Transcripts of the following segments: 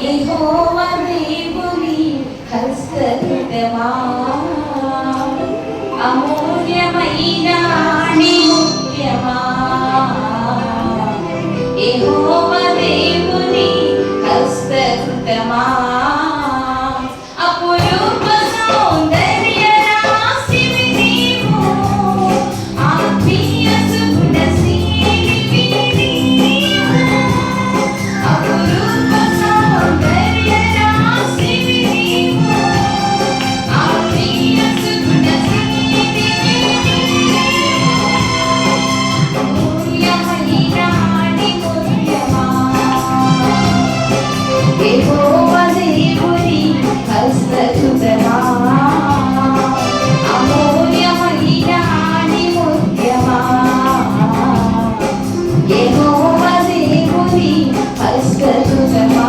యెహోవా దేవుని హస్తకృతమా అమూల్యమైన ముఖ్యమా యెహోవా దేవుని హస్తకృతమా అపురూప సౌందర్య రాశివి నీవు ఆత్మీయ సుగుణశీలివి నీవు అపురూప సౌందర్య రాశివి నీవు ఆత్మీయ సుగుణశీలివి నీవు అమూల్యమైన ముఖ్యమా యెహోవా దేవుని హస్తకృతమా అమూల్యమైన ముఖ్యమా యెహోవా దేవుని హస్తకృతమా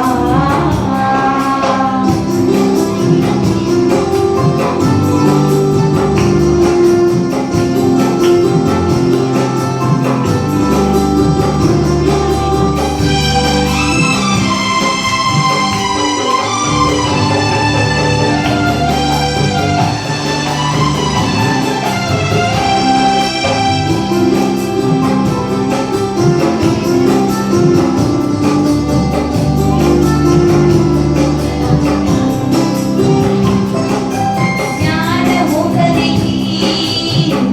జ్ఞానము కలిగి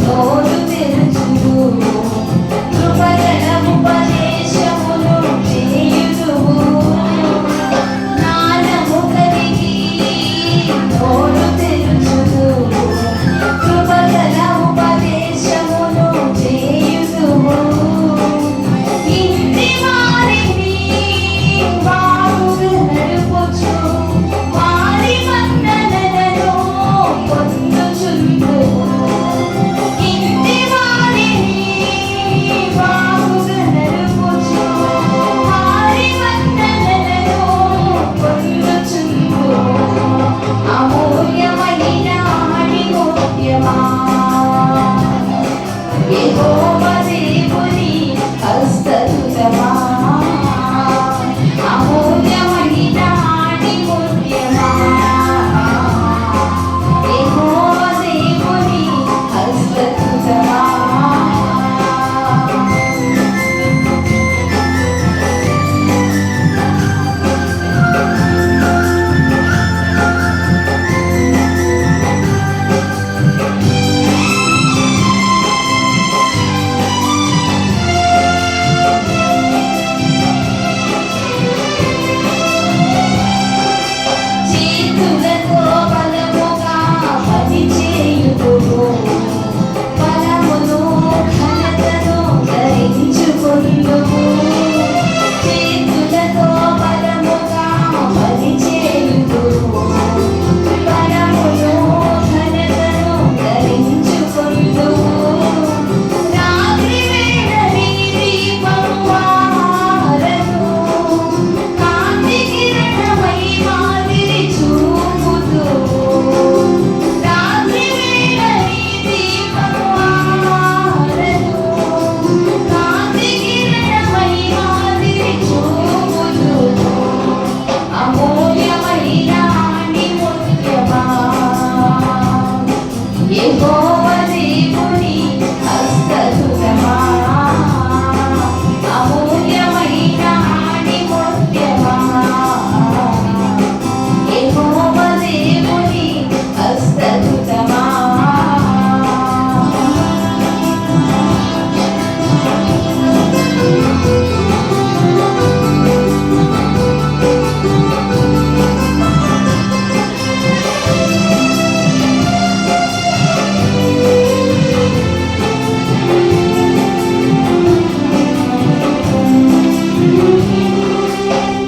నోరు తెరచును కృపగల ఉపదేశమును చేయుదువు జ్ఞానము కలిగి నోరు తెరచును కృపగల ఉపదేశమును చేయుదువు ఇంటి వారిని బాగుగా నడుపుచు వారి మన్ననలను పొందుచుందువు ఇంటి వారిని బాగుగా నడుపుచు వారి మన్ననలను పొందుచుందువు అమూల్యమైన ముఖ్యమా యెహోవా దేవుని హస్తకృతమా అమూల్యమైన ముఖ్యమా యెహోవా దేవుని హస్తకృతమా చేతులతో బలముగా పనిచేయుదువు బలమును ఘనతను ధరించుకొందువు చేతులతో బలముగా పనిచేయుదువు బలమును ఘనతను ధరించుకొందువు రాత్రి వేళ నీ దీపం వారను కాంతి కిరణమై మాదిరి చూపుదువు రాత్రి వేళ నీ దీపం వారను కాంతి కిరణమై మాదిరి చూపుదువు అమూల్యమైన ముఖ్యమా యెహోవా దేవుని హస్తకృతమా అమూల్యమైన ముఖ్యమా యెహోవా దేవుని హస్తకృతమా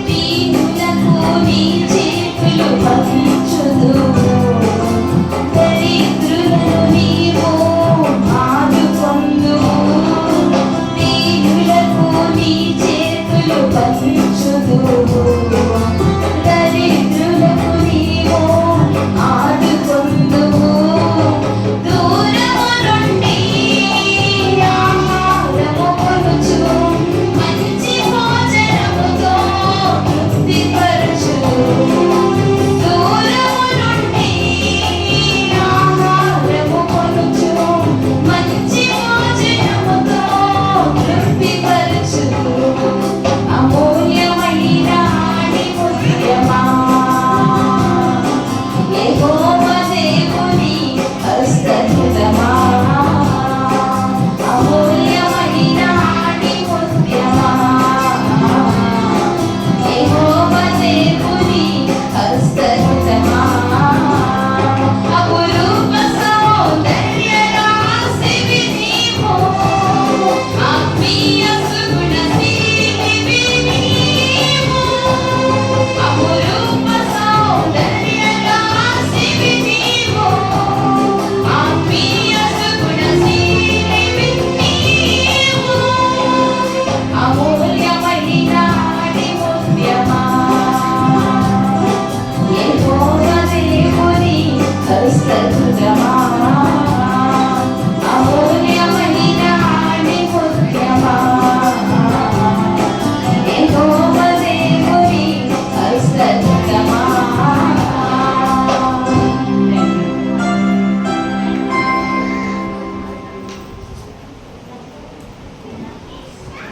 దీనులకు నీ చేతులు పంచుదువు దరిద్రులను నీవు ఆదుకొందువు దీనులకు నీ చేతులు పంచుదువు